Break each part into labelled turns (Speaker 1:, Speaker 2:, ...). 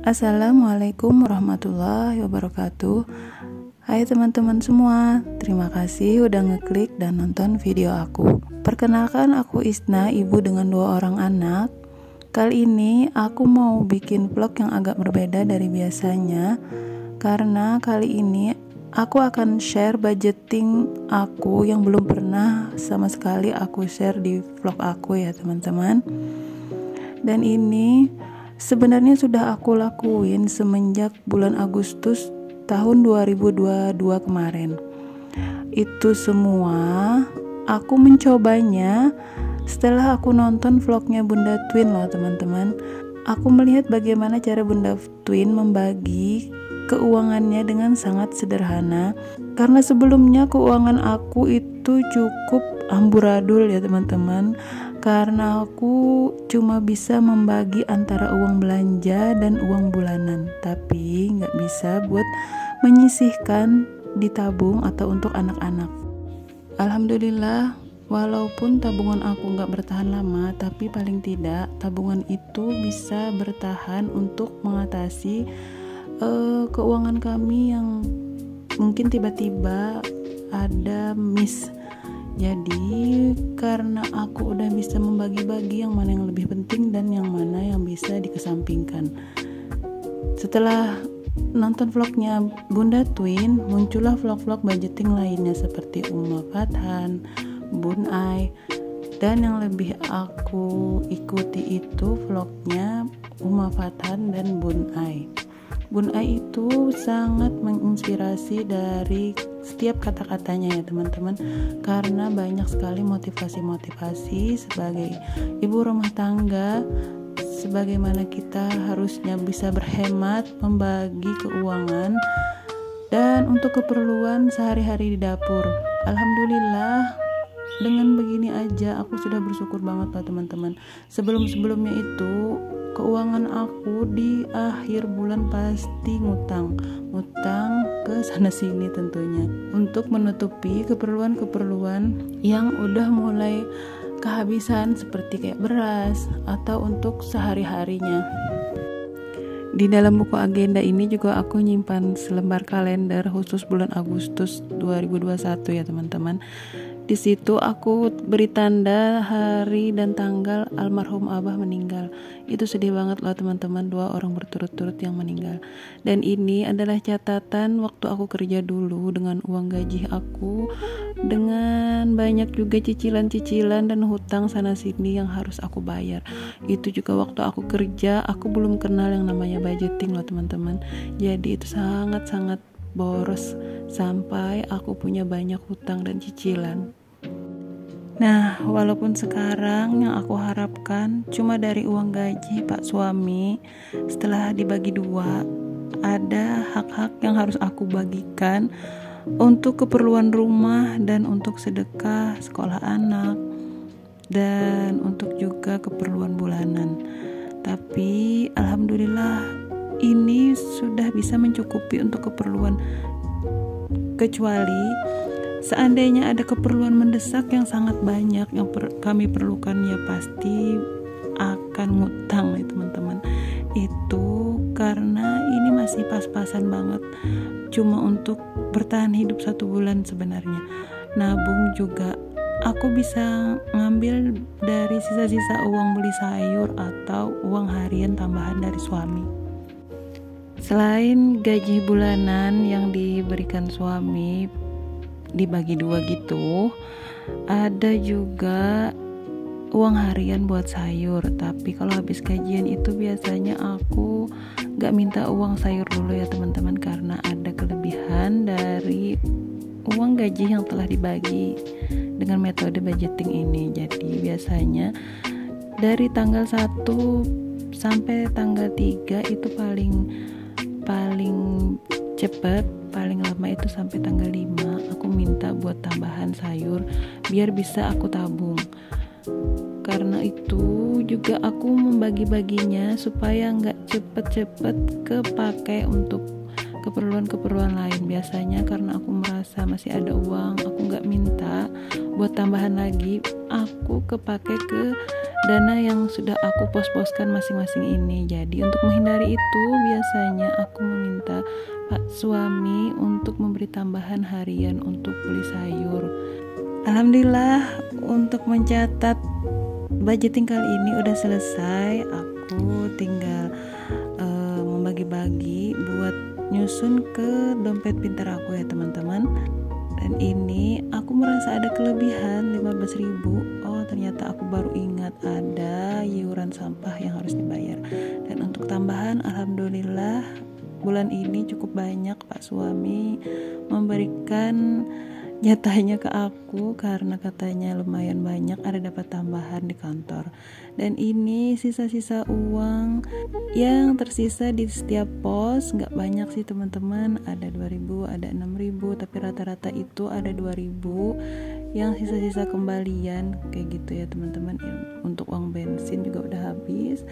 Speaker 1: Assalamualaikum warahmatullahi wabarakatuh. Hai teman-teman semua, terima kasih udah ngeklik dan nonton video aku. Perkenalkan, aku Isna, ibu dengan 2 orang anak. Kali ini aku mau bikin vlog yang agak berbeda dari biasanya, karena kali ini aku akan share budgeting aku yang belum pernah sama sekali aku share di vlog aku ya teman-teman. Dan ini sebenarnya sudah aku lakuin semenjak bulan Agustus tahun 2022 kemarin. Itu semua aku mencobanya setelah aku nonton vlognya Bunda Twin loh teman-teman. Aku melihat bagaimana cara Bunda Twin membagi keuangannya dengan sangat sederhana, karena sebelumnya keuangan aku itu cukup amburadul ya teman-teman, karena aku cuma bisa membagi antara uang belanja dan uang bulanan, tapi nggak bisa buat menyisihkan ditabung atau untuk anak-anak. Alhamdulillah, walaupun tabungan aku nggak bertahan lama, tapi paling tidak tabungan itu bisa bertahan untuk mengatasi keuangan kami yang mungkin tiba-tiba ada miss. Jadi karena aku udah bisa membagi-bagi yang mana yang lebih penting dan yang mana yang bisa dikesampingkan. Setelah nonton vlognya Bunda Twin, muncullah vlog-vlog budgeting lainnya seperti Uma Fathan, Bun Ai, dan yang lebih aku ikuti itu vlognya Uma Fathan dan Bun Ai. Bun Ai itu sangat menginspirasi dari setiap kata-katanya ya teman-teman, karena banyak sekali motivasi-motivasi sebagai ibu rumah tangga, sebagaimana kita harusnya bisa berhemat, membagi keuangan, dan untuk keperluan sehari-hari di dapur. Alhamdulillah, dengan begini aja aku sudah bersyukur banget loh teman-teman. Sebelum-sebelumnya itu keuangan aku di akhir bulan pasti ngutang ke sana sini tentunya, untuk menutupi keperluan-keperluan yang udah mulai kehabisan seperti kayak beras atau untuk sehari-harinya. Di dalam buku agenda ini juga aku nyimpan selembar kalender khusus bulan Agustus 2021 ya teman-teman. Di situ aku beri tanda hari dan tanggal almarhum Abah meninggal. Itu sedih banget loh teman-teman, 2 orang berturut-turut yang meninggal. Dan ini adalah catatan waktu aku kerja dulu dengan uang gaji aku, dengan banyak juga cicilan-cicilan dan hutang sana sini yang harus aku bayar. Itu juga waktu aku kerja, aku belum kenal yang namanya budgeting loh teman-teman. Jadi itu sangat-sangat boros sampai aku punya banyak hutang dan cicilan. Nah, walaupun sekarang yang aku harapkan cuma dari uang gaji Pak suami, setelah dibagi 2, ada hak-hak yang harus aku bagikan untuk keperluan rumah dan untuk sedekah sekolah anak dan untuk juga keperluan bulanan. Tapi alhamdulillah ini sudah bisa mencukupi untuk keperluan, kecuali seandainya ada keperluan mendesak yang sangat banyak yang kami perlukan, ya pasti akan ngutang ya teman-teman. Itu karena ini masih pas-pasan banget, cuma untuk bertahan hidup 1 bulan sebenarnya. Nabung juga aku bisa ngambil dari sisa-sisa uang beli sayur atau uang harian tambahan dari suami. Selain gaji bulanan yang diberikan suami dibagi 2 gitu, ada juga uang harian buat sayur. Tapi kalau habis gajian itu biasanya aku gak minta uang sayur dulu ya teman-teman, karena ada kelebihan dari uang gaji yang telah dibagi dengan metode budgeting ini. Jadi biasanya dari tanggal 1 sampai tanggal 3 itu paling cepet, paling lama itu sampai tanggal 5 aku minta buat tambahan sayur biar bisa aku tabung. Karena itu juga aku membagi-baginya supaya nggak cepet-cepet kepake untuk keperluan-keperluan lain. Biasanya karena aku merasa masih ada uang, aku nggak minta buat tambahan lagi, aku kepake ke dana yang sudah aku pos-poskan masing-masing ini. Jadi untuk menghindari itu biasanya aku meminta Pak suami untuk memberi tambahan harian untuk beli sayur. Alhamdulillah untuk mencatat budgeting kali ini udah selesai. Aku tinggal membagi-bagi buat nyusun ke dompet pintar aku ya teman-teman. Dan ini aku merasa ada kelebihan 15.000. Oh ternyata aku baru ingat ada iuran sampah yang harus dibayar. Dan untuk tambahan alhamdulillah bulan ini cukup banyak Pak suami memberikan jatahnya ke aku karena katanya lumayan banyak ada dapat tambahan di kantor. Dan ini sisa-sisa uang yang tersisa di setiap pos nggak banyak sih teman-teman, ada 2.000, ada 6.000, tapi rata-rata itu ada 2.000 yang sisa-sisa kembalian kayak gitu ya teman-teman. Untuk uang bensin juga udah habis,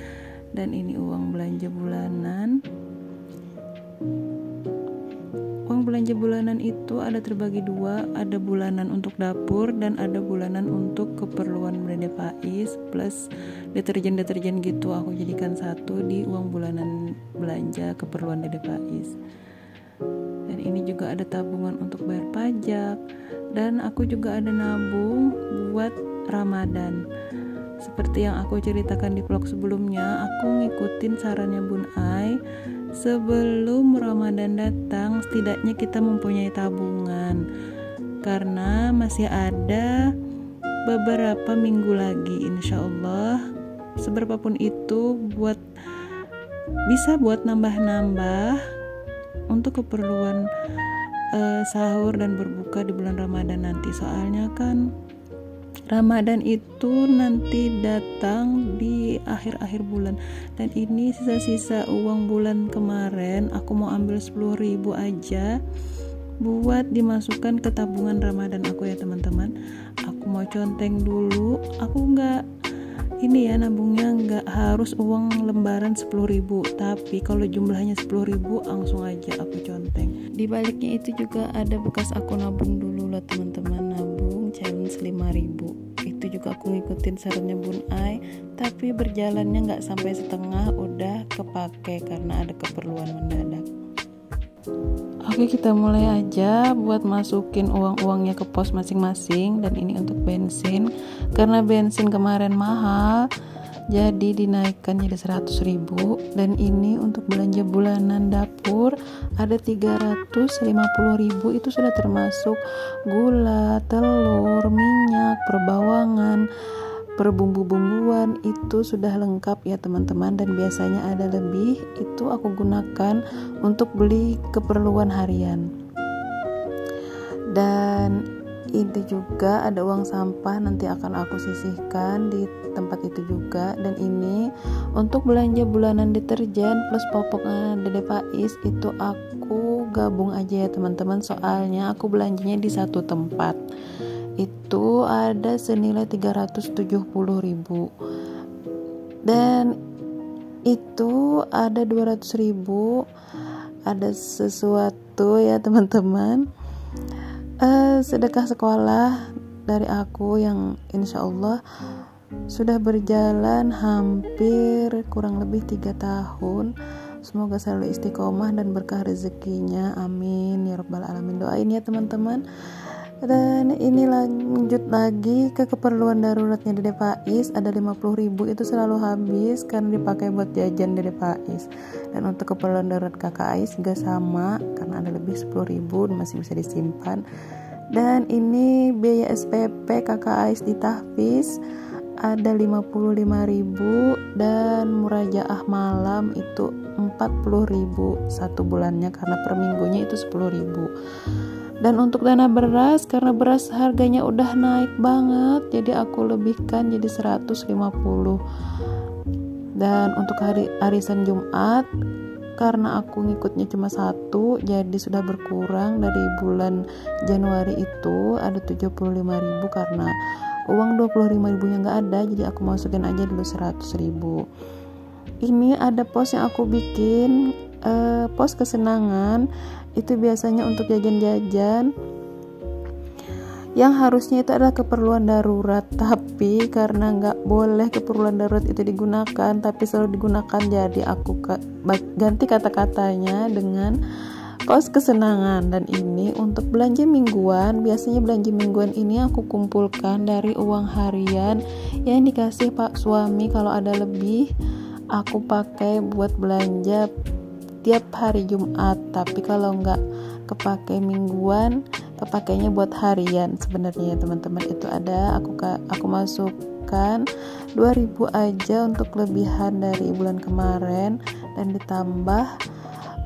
Speaker 1: dan ini uang belanja bulanan. Uang belanja bulanan itu ada terbagi dua, ada bulanan untuk dapur dan ada bulanan untuk keperluan Dede Faiz plus deterjen-deterjen gitu. Aku jadikan satu di uang bulanan belanja keperluan Dede Faiz. Dan ini juga ada tabungan untuk bayar pajak, dan aku juga ada nabung buat Ramadan. Seperti yang aku ceritakan di vlog sebelumnya, aku ngikutin sarannya Bun Ai. Sebelum Ramadan datang, setidaknya kita mempunyai tabungan, karena masih ada beberapa minggu lagi insya Allah. Seberapapun itu bisa buat nambah-nambah untuk keperluan sahur dan berbuka di bulan Ramadan nanti. Soalnya kan Ramadan itu nanti datang di akhir-akhir bulan, dan ini sisa-sisa uang bulan kemarin aku mau ambil 10.000 aja buat dimasukkan ke tabungan Ramadan aku ya teman-teman. Aku mau conteng dulu, aku nabungnya nggak harus uang lembaran 10.000, tapi kalau jumlahnya 10.000 langsung aja aku conteng. Di baliknya itu juga ada bekas aku nabung dulu lah teman-teman, nabung challenge 5.000. Itu juga aku ngikutin sarannya Bun Ai, tapi berjalannya nggak sampai setengah udah kepake karena ada keperluan mendadak. Oke, kita mulai aja buat masukin uang-uangnya ke pos masing-masing. Dan ini untuk bensin, karena bensin kemarin mahal jadi dinaikkan jadi 100.000. Dan ini untuk belanja bulanan dapur ada 350.000. Itu sudah termasuk gula, telur, minyak, perbawangan, perbumbu-bumbuan, itu sudah lengkap ya teman-teman. Dan biasanya ada lebih, itu aku gunakan untuk beli keperluan harian. Dan ini juga ada uang sampah, nanti akan aku sisihkan di tempat itu juga. Dan ini untuk belanja bulanan deterjen plus popoknya Dede Faiz, itu aku gabung aja ya teman-teman, soalnya aku belanjanya di satu tempat. Itu ada senilai 370.000, dan itu ada 200.000 ada sesuatu ya teman-teman, sedekah sekolah dari aku yang insya Allah sudah berjalan hampir kurang lebih 3 tahun. Semoga selalu istiqomah dan berkah rezekinya, amin ya rabbal alamin. Doain ya teman-teman. Dan ini lanjut lagi ke keperluan daruratnya Dede Faiz, ada 50.000, itu selalu habis karena dipakai buat jajan Dede Faiz. Dan untuk keperluan darurat kakak Ais juga sama, karena ada lebih 10.000 masih bisa disimpan. Dan ini biaya SPP kakak Ais di tahfiz ada 55.000, dan murajaah malam itu 40.000 satu bulannya, karena per minggunya itu 10.000. Dan untuk dana beras, karena beras harganya udah naik banget, jadi aku lebihkan jadi 150. Dan untuk arisan Jumat, karena aku ngikutnya cuma 1, jadi sudah berkurang dari bulan Januari itu ada 75.000, karena uang 25.000 nya nggak ada, jadi aku masukin aja dulu 100.000. Ini ada pos yang aku bikin, pos kesenangan. Itu biasanya untuk jajan-jajan. yang harusnya itu adalah keperluan darurat, tapi karena nggak boleh keperluan darurat itu digunakan tapi selalu digunakan, jadi aku ganti kata-katanya dengan kaos kesenangan. Dan ini untuk belanja mingguan. Biasanya belanja mingguan ini aku kumpulkan dari uang harian yang dikasih pak suami. Kalau ada lebih aku pakai buat belanja tiap hari Jumat, tapi kalau nggak kepake mingguan, kepakainya buat harian. Sebenarnya ya teman-teman, itu ada aku masukkan 2000 aja untuk kelebihan dari bulan kemarin, dan ditambah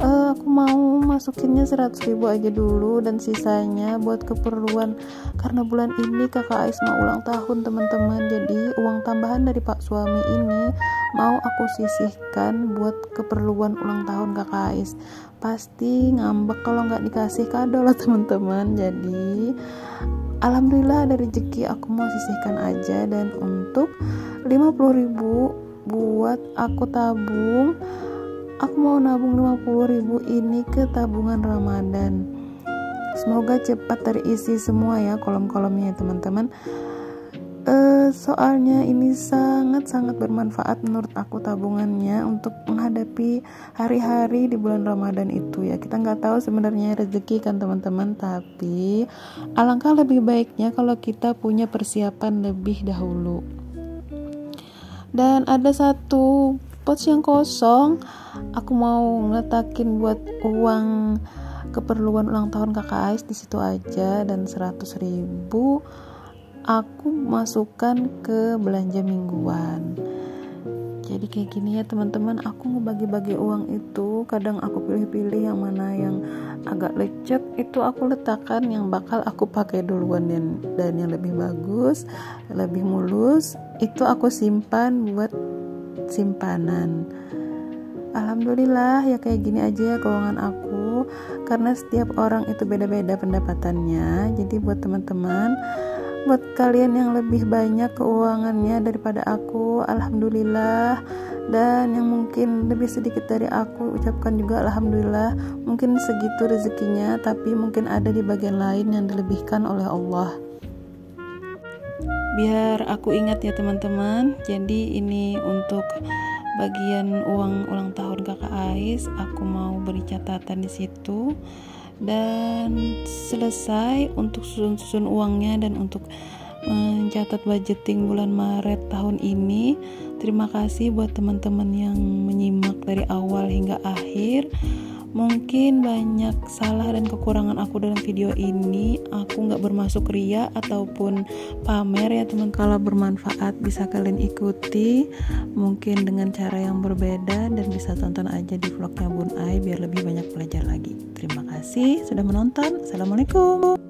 Speaker 1: aku mau masukinnya 100.000 aja dulu, dan sisanya buat keperluan karena bulan ini kakak Ais mau ulang tahun teman-teman. Jadi uang tambahan dari pak suami ini mau aku sisihkan buat keperluan ulang tahun kakak Ais. Pasti ngambek kalau nggak dikasih kado lah teman-teman. Jadi alhamdulillah ada rezeki, aku mau sisihkan aja. Dan untuk 50.000 buat aku tabung, aku mau nabung 50.000 ini ke tabungan Ramadan. Semoga cepat terisi semua ya kolom-kolomnya teman-teman. Soalnya ini sangat-sangat bermanfaat menurut aku tabungannya untuk menghadapi hari-hari di bulan Ramadan itu ya. Kita nggak tahu sebenarnya rezeki kan teman-teman, tapi alangkah lebih baiknya kalau kita punya persiapan lebih dahulu. Dan ada satu pot yang kosong, aku mau ngeletakin buat uang keperluan ulang tahun kakak Ais di situ aja, dan 100.000 aku masukkan ke belanja mingguan. Jadi kayak gini ya teman-teman, aku ngebagi-bagi uang itu, kadang aku pilih-pilih yang mana yang agak lecek, itu aku letakkan yang bakal aku pakai duluan, dan yang lebih bagus, lebih mulus, itu aku simpan buat simpanan. Alhamdulillah ya, kayak gini aja ya keuangan aku, karena setiap orang itu beda-beda pendapatannya. Jadi buat teman-teman, buat kalian yang lebih banyak keuangannya daripada aku, alhamdulillah. Dan yang mungkin lebih sedikit dari aku, ucapkan juga alhamdulillah. Mungkin segitu rezekinya, tapi mungkin ada di bagian lain yang dilebihkan oleh Allah. Biar aku ingat ya teman-teman. Jadi ini untuk bagian uang ulang tahun kakak Ais, aku mau beri catatan di situ. Dan selesai untuk susun uangnya dan untuk mencatat budgeting bulan Maret tahun ini. Terima kasih buat teman-teman yang menyimak dari awal hingga akhir. Mungkin banyak salah dan kekurangan aku dalam video ini. Aku gak bermaksud ria ataupun pamer ya teman. Kalau bermanfaat bisa kalian ikuti, mungkin dengan cara yang berbeda, dan bisa tonton aja di vlognya Bun Ai biar lebih banyak belajar lagi. Terima kasih sudah menonton. Assalamualaikum.